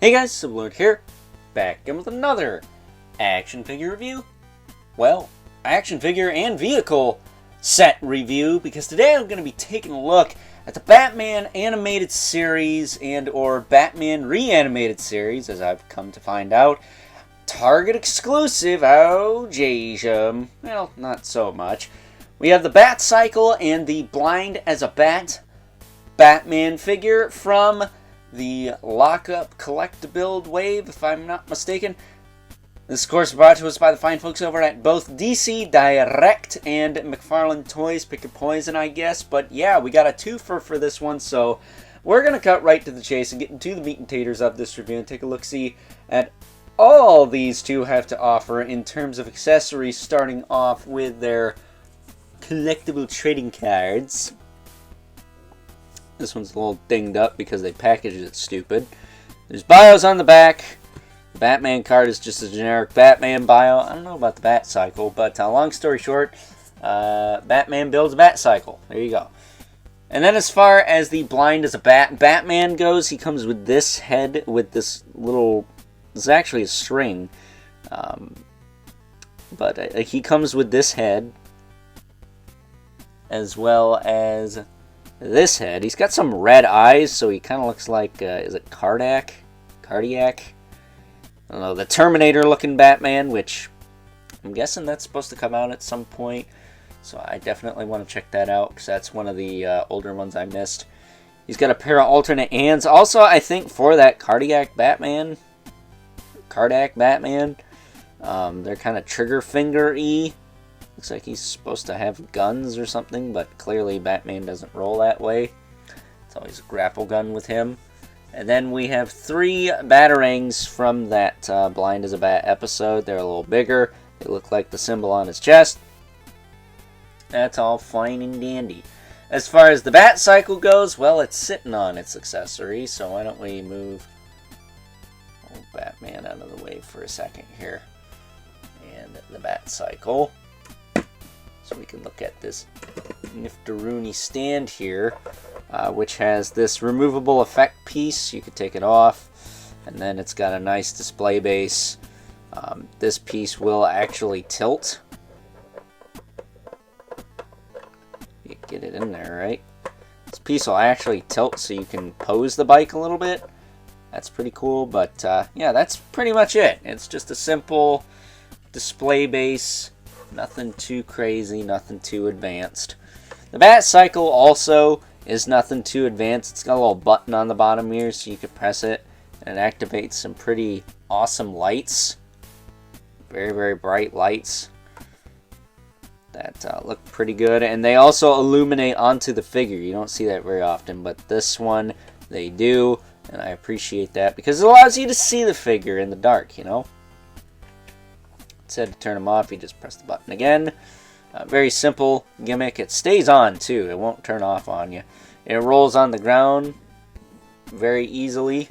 Hey guys, Sublord here, back again with another action figure review. Well, action figure and vehicle set review, because today I'm going to be taking a look at the Batman animated series and or Batman reanimated series, as I've come to find out. Target exclusive, oh jeez, well, not so much. We have the Batcycle and the Blind as a Bat Batman figure from the Lockup Collect-to-Build wave, if I'm not mistaken. This, of course, brought to us by the fine folks over at both DC Direct and McFarlane Toys. Pick your poison, I guess. But yeah, we got a twofer for this one, so we're going to cut right to the chase and get into the meat and taters of this review and take a look-see at all these two have to offer in terms of accessories, starting off with their collectible trading cards. This one's a little dinged up because they packaged it stupid. There's bios on the back. The Batman card is just a generic Batman bio. I don't know about the Batcycle, but long story short, Batman builds a Batcycle. There you go. And then as far as the Blind as a Batman goes, he comes with this head with this little... This is actually a string. But he comes with this head as well as this head. He's got some red eyes, so he kind of looks like, is it Cardiac? I don't know, the Terminator-looking Batman, which I'm guessing that's supposed to come out at some point. So I definitely want to check that out, because that's one of the older ones I missed. He's got a pair of alternate hands. Also, I think for that Cardiac Batman, they're kind of trigger finger-y. Looks like he's supposed to have guns or something, but clearly Batman doesn't roll that way. It's always a grapple gun with him. And then we have 3 Batarangs from that Blind as a Bat episode. They're a little bigger. They look like the symbol on his chest. That's all fine and dandy. As far as the Batcycle goes, well, it's sitting on its accessory, so why don't we move old Batman out of the way for a second here. And the Batcycle. So we can look at this niftaroony stand here, which has this removable effect piece. You could take it off, and then it's got a nice display base. This piece will actually tilt. You get it in there, right? This piece will actually tilt so you can pose the bike a little bit. That's pretty cool, but yeah, that's pretty much it. It's just a simple display base. Nothing too crazy, nothing too advanced. The Batcycle also is nothing too advanced. It's got a little button on the bottom here so you can press it and it activates some pretty awesome lights. Very, very bright lights that look pretty good. And they also illuminate onto the figure. You don't see that very often, but this one they do. And I appreciate that because it allows you to see the figure in the dark, you know. Said to turn them off, you just press the button again. Very simple gimmick. It stays on too, it won't turn off on you. It rolls on the ground very easily,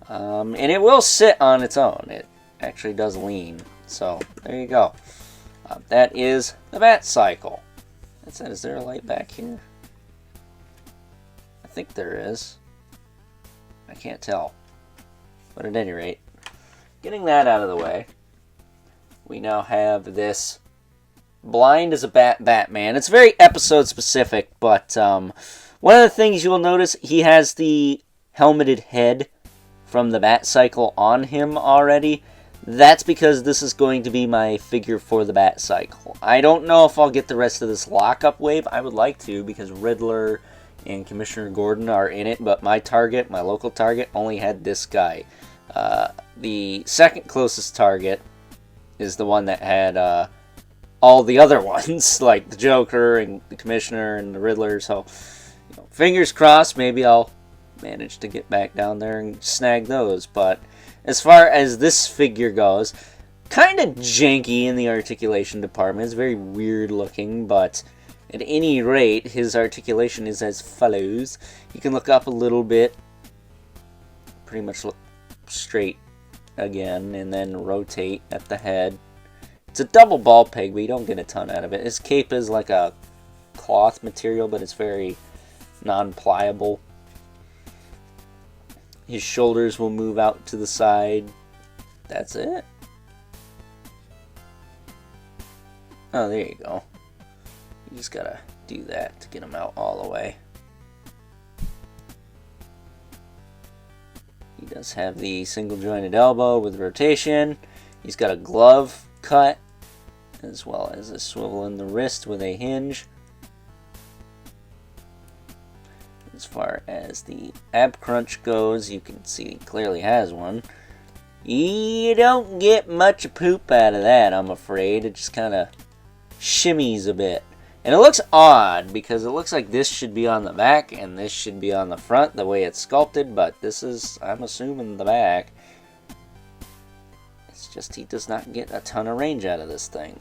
and it will sit on its own. It actually does lean, so there you go. That is the Batcycle. That said, is there a light back here? I think there is. I can't tell, but at any rate, getting that out of the way, we now have this Blind as a Batman. It's very episode specific, but one of the things you'll notice, he has the helmeted head from the Batcycle on him already. That's because this is going to be my figure for the Batcycle. I don't know if I'll get the rest of this lockup wave. I would like to, because Riddler and Commissioner Gordon are in it, but my target, my local target, only had this guy. The second closest target is the one that had all the other ones, like the Joker and the Commissioner and the Riddler. So, you know, fingers crossed, maybe I'll manage to get back down there and snag those. But as far as this figure goes, kind of janky in the articulation department. It's very weird looking, but at any rate, his articulation is as follows. You can look up a little bit, pretty much look straight again, and then rotate at the head. It's a double ball peg, but you don't get a ton out of it. His cape is like a cloth material, but it's very non-pliable. His shoulders will move out to the side. That's it. Oh, there you go. You just gotta do that to get him out all the way. He does have the single jointed elbow with rotation. He's got a glove cut, as well as a swivel in the wrist with a hinge. As far as the ab crunch goes, you can see he clearly has one. You don't get much poop out of that, I'm afraid. It just kind of shimmies a bit. And it looks odd, because it looks like this should be on the back, and this should be on the front, the way it's sculpted, but this is, I'm assuming, the back. It's just he does not get a ton of range out of this thing.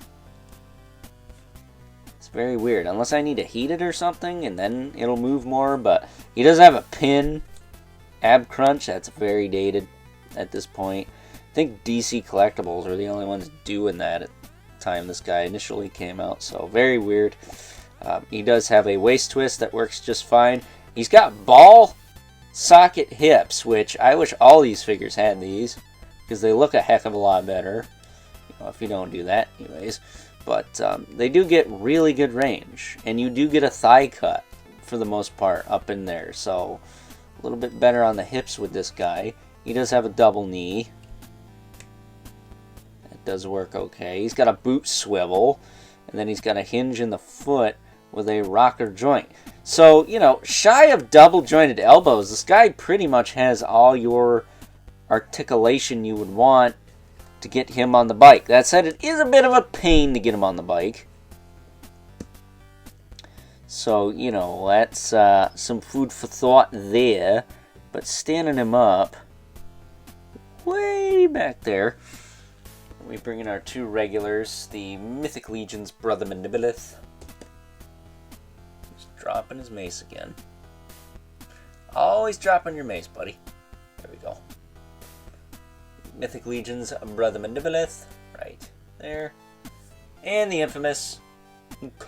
It's very weird, unless I need to heat it or something, and then it'll move more, but he does have a pin ab crunch. That's very dated at this point. I think DC Collectibles are the only ones doing that at the time this guy initially came out, so very weird. He does have a waist twist that works just fine. He's got ball socket hips, which I wish all these figures had these, because they look a heck of a lot better, you know, if you don't do that anyways. But they do get really good range, and you do get a thigh cut for the most part up in there, so a little bit better on the hips with this guy. He does have a double knee. That does work okay. He's got a boot swivel, and then he's got a hinge in the foot with a rocker joint. So, you know, shy of double jointed elbows, this guy pretty much has all your articulation you would want to get him on the bike. That said, it is a bit of a pain to get him on the bike. So, you know, that's some food for thought there. But standing him up way back there, we bring in our two regulars, the Mythic Legion's Brother Mandibilith. He's dropping his mace again. Always dropping your mace, buddy. There we go. Mythic Legion's Brother Mandibilith, right there. And the infamous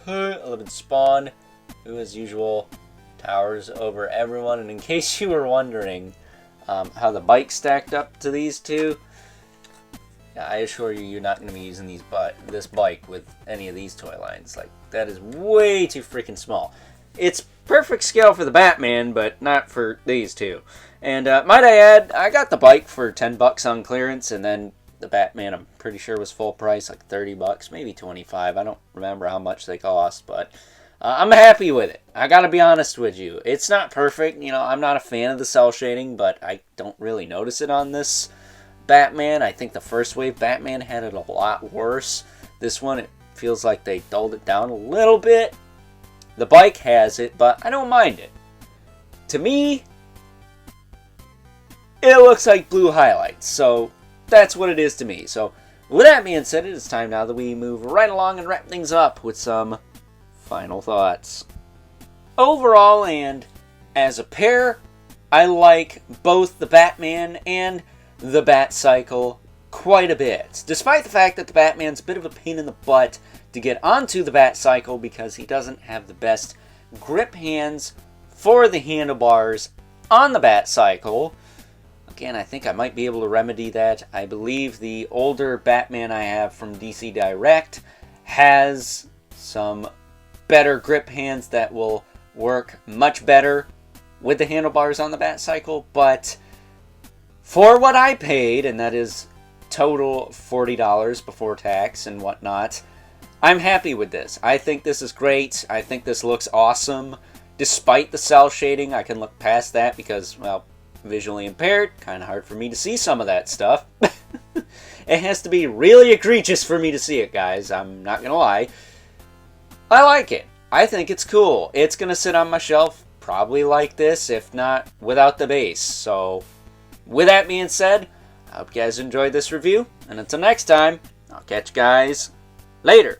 11 Spawn, who as usual towers over everyone. And in case you were wondering how the bike stacked up to these two, I assure you, you're not going to be using this bike with any of these toy lines. Like, that is way too freaking small. It's perfect scale for the Batman, but not for these two. And might I add, I got the bike for 10 bucks on clearance, and then the Batman, I'm pretty sure, was full price, like 30 bucks, maybe 25. I don't remember how much they cost, but I'm happy with it. I gotta be honest with you. It's not perfect. You know, I'm not a fan of the cell shading, but I don't really notice it on this Batman. I think the first wave Batman had it a lot worse. This one, it feels like they dulled it down a little bit. The bike has it, but I don't mind it. To me, it looks like blue highlights, so that's what it is to me. So with that being said, it is time now that we move right along and wrap things up with some final thoughts. Overall, and as a pair, I like both the Batman and the Batcycle quite a bit, despite the fact that the Batman's a bit of a pain in the butt to get onto the Batcycle because he doesn't have the best grip hands for the handlebars on the Batcycle. Again, I think I might be able to remedy that. I believe the older Batman I have from DC Direct has some better grip hands that will work much better with the handlebars on the Batcycle, but for what I paid, and that is total $40 before tax and whatnot, I'm happy with this. I think this is great. I think this looks awesome. Despite the cell shading, I can look past that because, well, visually impaired, kind of hard for me to see some of that stuff. It has to be really egregious for me to see it, guys. I'm not going to lie. I like it. I think it's cool. It's going to sit on my shelf probably like this, if not without the base. So, with that being said, I hope you guys enjoyed this review. And until next time, I'll catch you guys later.